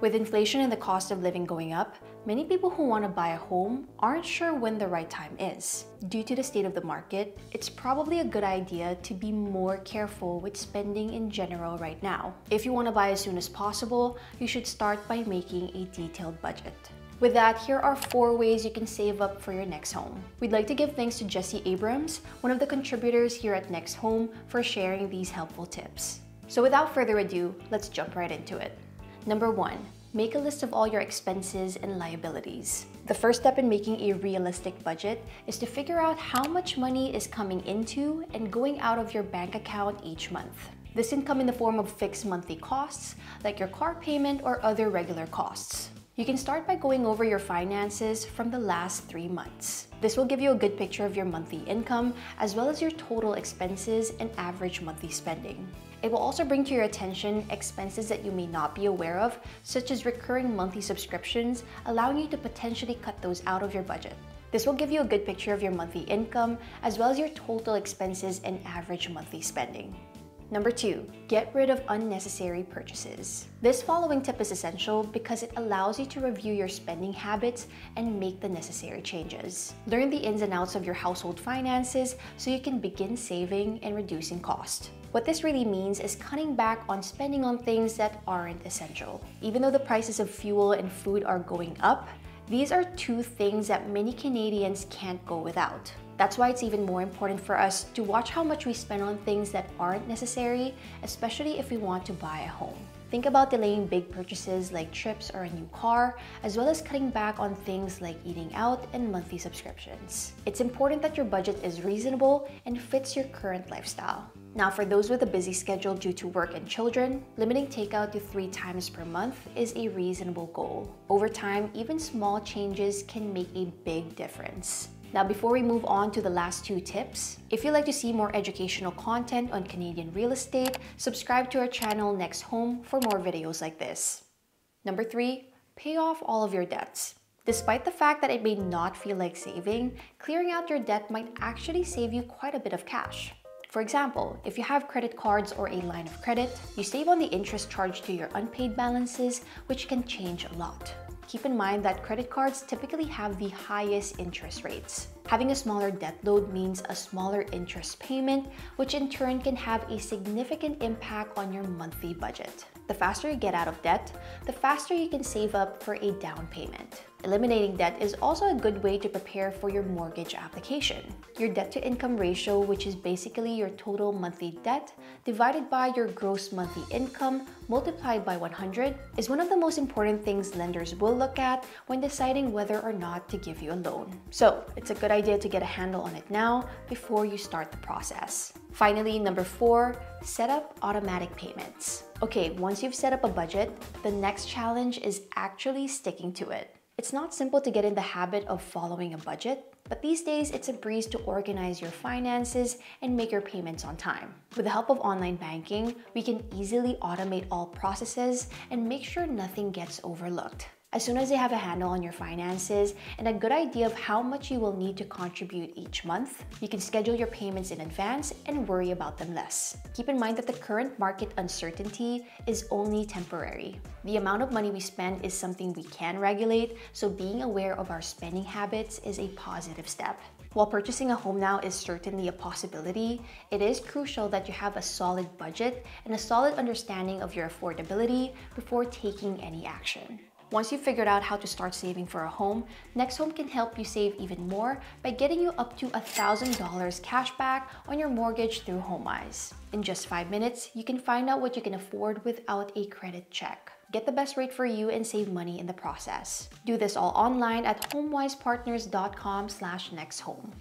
With inflation and the cost of living going up, many people who want to buy a home aren't sure when the right time is. Due to the state of the market, it's probably a good idea to be more careful with spending in general right now. If you want to buy as soon as possible, you should start by making a detailed budget. With that, here are 4 ways you can save up for your next home. We'd like to give thanks to Jesse Abrams, one of the contributors here at NextHome, for sharing these helpful tips. So without further ado, let's jump right into it. Number 1, make a list of all your expenses and liabilities. The first step in making a realistic budget is to figure out how much money is coming into and going out of your bank account each month. This can come in the form of fixed monthly costs, like your car payment or other regular costs. You can start by going over your finances from the last 3 months. This will give you a good picture of your monthly income, as well as your total expenses and average monthly spending. It will also bring to your attention expenses that you may not be aware of, such as recurring monthly subscriptions, allowing you to potentially cut those out of your budget. This will give you a good picture of your monthly income, as well as your total expenses and average monthly spending. Number 2, get rid of unnecessary purchases. This following tip is essential because it allows you to review your spending habits and make the necessary changes. Learn the ins and outs of your household finances so you can begin saving and reducing cost. What this really means is cutting back on spending on things that aren't essential. Even though the prices of fuel and food are going up, these are 2 things that many Canadians can't go without. That's why it's even more important for us to watch how much we spend on things that aren't necessary, especially if we want to buy a home. Think about delaying big purchases like trips or a new car, as well as cutting back on things like eating out and monthly subscriptions. It's important that your budget is reasonable and fits your current lifestyle. Now, for those with a busy schedule due to work and children, limiting takeout to 3 times per month is a reasonable goal. Over time, even small changes can make a big difference. Now, before we move on to the last 2 tips, if you'd like to see more educational content on Canadian real estate, subscribe to our channel NextHome for more videos like this. Number 3, pay off all of your debts. Despite the fact that it may not feel like saving, clearing out your debt might actually save you quite a bit of cash. For example, if you have credit cards or a line of credit, you save on the interest charged to your unpaid balances, which can change a lot. Keep in mind that credit cards typically have the highest interest rates. Having a smaller debt load means a smaller interest payment, which in turn can have a significant impact on your monthly budget. The faster you get out of debt, the faster you can save up for a down payment. Eliminating debt is also a good way to prepare for your mortgage application. Your debt-to-income ratio, which is basically your total monthly debt divided by your gross monthly income multiplied by 100, is one of the most important things lenders will look at when deciding whether or not to give you a loan. So, it's a good idea to get a handle on it now before you start the process. Finally, number 4, set up automatic payments. Okay, once you've set up a budget, the next challenge is actually sticking to it. It's not simple to get in the habit of following a budget, but these days it's a breeze to organize your finances and make your payments on time. With the help of online banking, we can easily automate all processes and make sure nothing gets overlooked. As soon as you have a handle on your finances and a good idea of how much you will need to contribute each month, you can schedule your payments in advance and worry about them less. Keep in mind that the current market uncertainty is only temporary. The amount of money we spend is something we can regulate, so being aware of our spending habits is a positive step. While purchasing a home now is certainly a possibility, it is crucial that you have a solid budget and a solid understanding of your affordability before taking any action. Once you've figured out how to start saving for a home, NextHome can help you save even more by getting you up to $1,000 cash back on your mortgage through HomeWise. In just 5 minutes, you can find out what you can afford without a credit check. Get the best rate for you and save money in the process. Do this all online at homewisepartners.com/nexthome.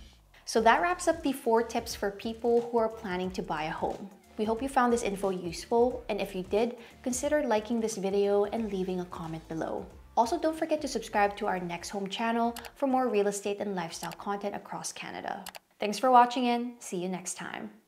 So that wraps up the 4 tips for people who are planning to buy a home. We hope you found this info useful, and if you did, consider liking this video and leaving a comment below. Also, don't forget to subscribe to our NextHome channel for more real estate and lifestyle content across Canada. Thanks for watching and see you next time.